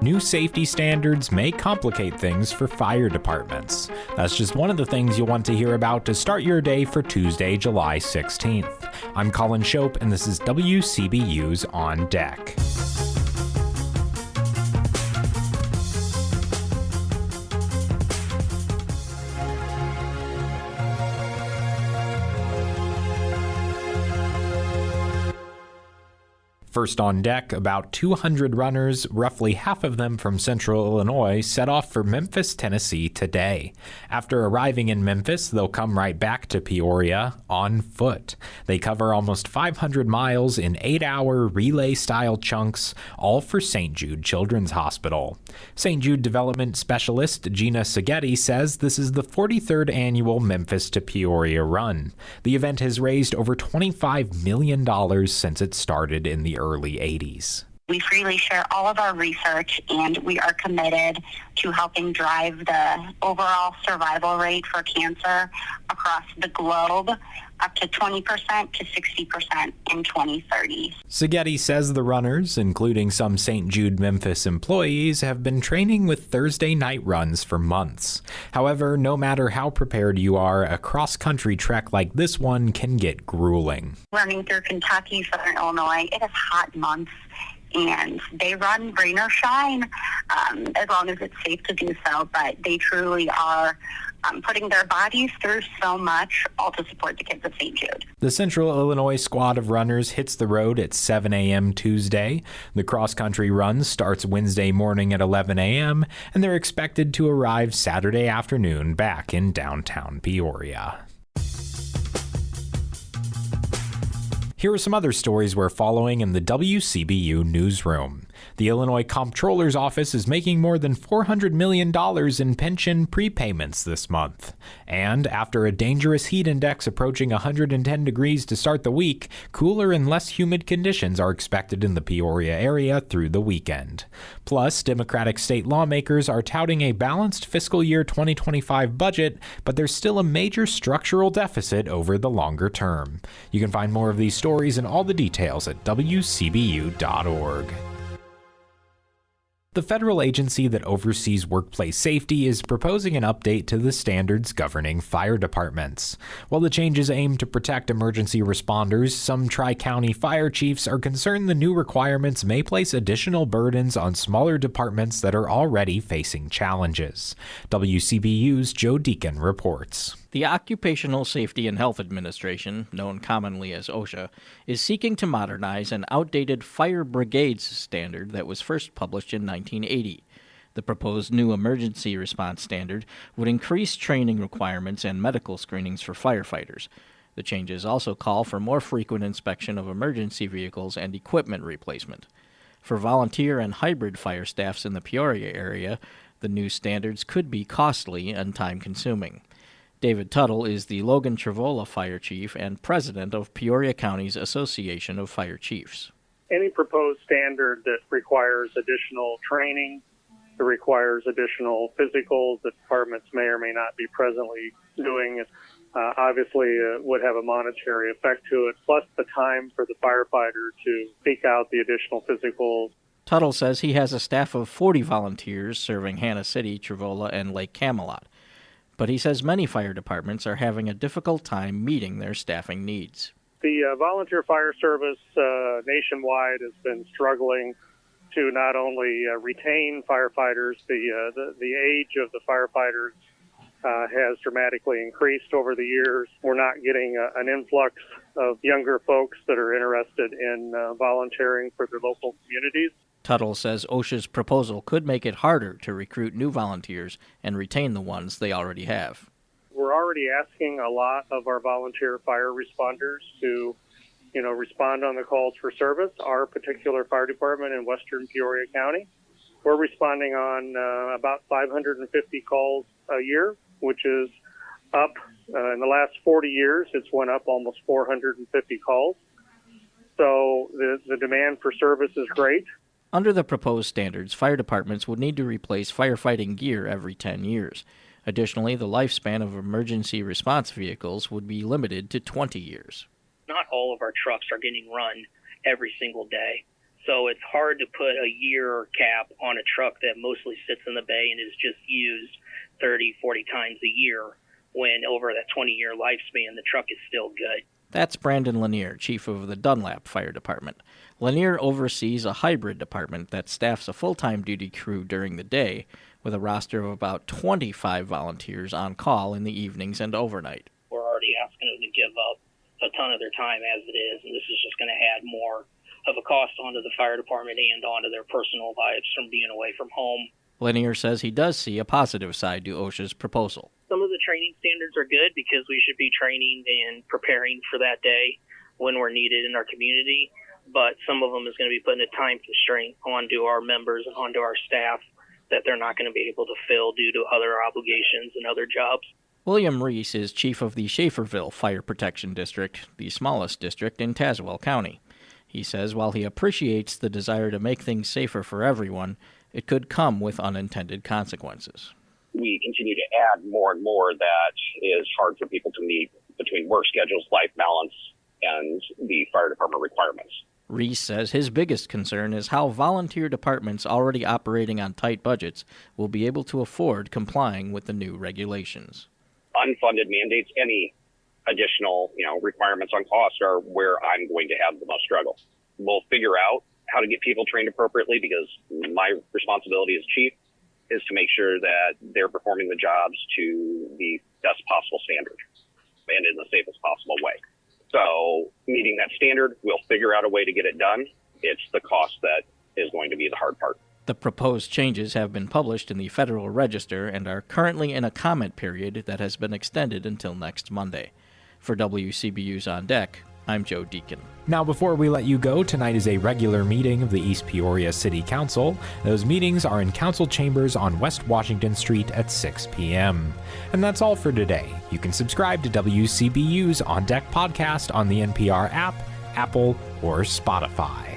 new safety standards may complicate things for fire departments. That's just one of the things you'll want to hear about to start your day for Tuesday, July 16th. I'm Colin Shope, and this is WCBU's On Deck. First on deck, about 200 runners, roughly half of them from Central Illinois, set off for Memphis, Tennessee today. After arriving in Memphis, they'll come right back to Peoria on foot. They cover almost 500 miles in 8-hour relay-style chunks, all for St. Jude Children's Hospital. St. Jude Development Specialist Gina Seghetti says this is the 43rd annual Memphis to Peoria run. The event has raised over $25 million since it started in the early 80s. We freely share all of our research, and we are committed to helping drive the overall survival rate for cancer across the globe up to 20% to 60% in 2030. Seghetti says the runners, including some St. Jude Memphis employees, have been training with Thursday night runs for months. However, no matter how prepared you are, a cross-country trek like this one can get grueling. Running through Kentucky, Southern Illinois, it is hot months, and they run rain or shine as long as it's safe to do so, but they truly are putting their bodies through so much, all to support the kids of St. Jude. The Central Illinois squad of runners hits the road at 7 a.m. Tuesday. The cross-country run starts Wednesday morning at 11 a.m., and they're expected to arrive Saturday afternoon back in downtown Peoria. Here are some other stories we're following in the WCBU newsroom. The Illinois Comptroller's Office is making more than $400 million in pension prepayments this month. And after a dangerous heat index approaching 110 degrees to start the week, cooler and less humid conditions are expected in the Peoria area through the weekend. Plus, Democratic state lawmakers are touting a balanced fiscal year 2025 budget, but there's still a major structural deficit over the longer term. You can find more of these stories and all the details at WCBU.org. The federal agency that oversees workplace safety is proposing an update to the standards governing fire departments. While the changes aim to protect emergency responders, some tri-county fire chiefs are concerned the new requirements may place additional burdens on smaller departments that are already facing challenges. WCBU's Joe Deacon reports. The Occupational Safety and Health Administration, known commonly as OSHA, is seeking to modernize an outdated fire brigades standard that was first published in 1980. The proposed new emergency response standard would increase training requirements and medical screenings for firefighters. The changes also call for more frequent inspection of emergency vehicles and equipment replacement. For volunteer and hybrid fire staffs in the Peoria area, the new standards could be costly and time-consuming. David Tuttle is the Logan Travola Fire Chief and President of Peoria County's Association of Fire Chiefs. Any proposed standard that requires additional training, that requires additional physicals that departments may or may not be presently doing, obviously would have a monetary effect to it, plus the time for the firefighter to seek out the additional physicals. Tuttle says he has a staff of 40 volunteers serving Hannah City, Travola, and Lake Camelot. But he says many fire departments are having a difficult time meeting their staffing needs. The volunteer fire service nationwide has been struggling to not only retain firefighters, the age of the firefighters has dramatically increased over the years. We're not getting an influx of younger folks that are interested in volunteering for their local communities. Tuttle says OSHA's proposal could make it harder to recruit new volunteers and retain the ones they already have. We're already asking a lot of our volunteer fire responders to, respond on the calls for service. Our particular fire department in western Peoria County, we're responding on about 550 calls a year, which is up. In the last 40 years, it's went up almost 450 calls. So the demand for service is great. Under the proposed standards, fire departments would need to replace firefighting gear every 10 years. Additionally, the lifespan of emergency response vehicles would be limited to 20 years. Not all of our trucks are getting run every single day. So it's hard to put a year cap on a truck that mostly sits in the bay and is just used 30, 40 times a year, when over that 20-year lifespan, the truck is still good. That's Brandon Lanier, chief of the Dunlap Fire Department. Lanier oversees a hybrid department that staffs a full-time duty crew during the day, with a roster of about 25 volunteers on call in the evenings and overnight. We're already asking them to give up a ton of their time as it is, and this is just going to add more of a cost onto the fire department and onto their personal lives from being away from home. Lanier says he does see a positive side to OSHA's proposal. Some of the training standards are good because we should be training and preparing for that day when we're needed in our community, but some of them is going to be putting a time constraint onto our members and onto our staff that they're not going to be able to fill due to other obligations and other jobs. William Reese is chief of the Schaeferville Fire Protection District, the smallest district in Tazewell County. He says while he appreciates the desire to make things safer for everyone, it could come with unintended consequences. We continue to add more and more that is hard for people to meet between work schedules, life balance, and the fire department requirements. Reese says his biggest concern is how volunteer departments already operating on tight budgets will be able to afford complying with the new regulations. Unfunded mandates, any additional, requirements on cost are where I'm going to have the most struggle. We'll figure out how to get people trained appropriately, because my responsibility as chief is to make sure that they're performing the jobs to the best possible standard and in the safest possible way. So meeting that standard, we'll figure out a way to get it done. It's the cost that is going to be the hard part. The proposed changes have been published in the Federal Register and are currently in a comment period that has been extended until next Monday. For WCBU's On Deck, I'm Joe Deacon. Now, before we let you go, tonight is a regular meeting of the East Peoria City Council. Those meetings are in council chambers on West Washington Street at 6 p.m. And that's all for today. You can subscribe to WCBU's On Deck podcast on the NPR app, Apple, or Spotify.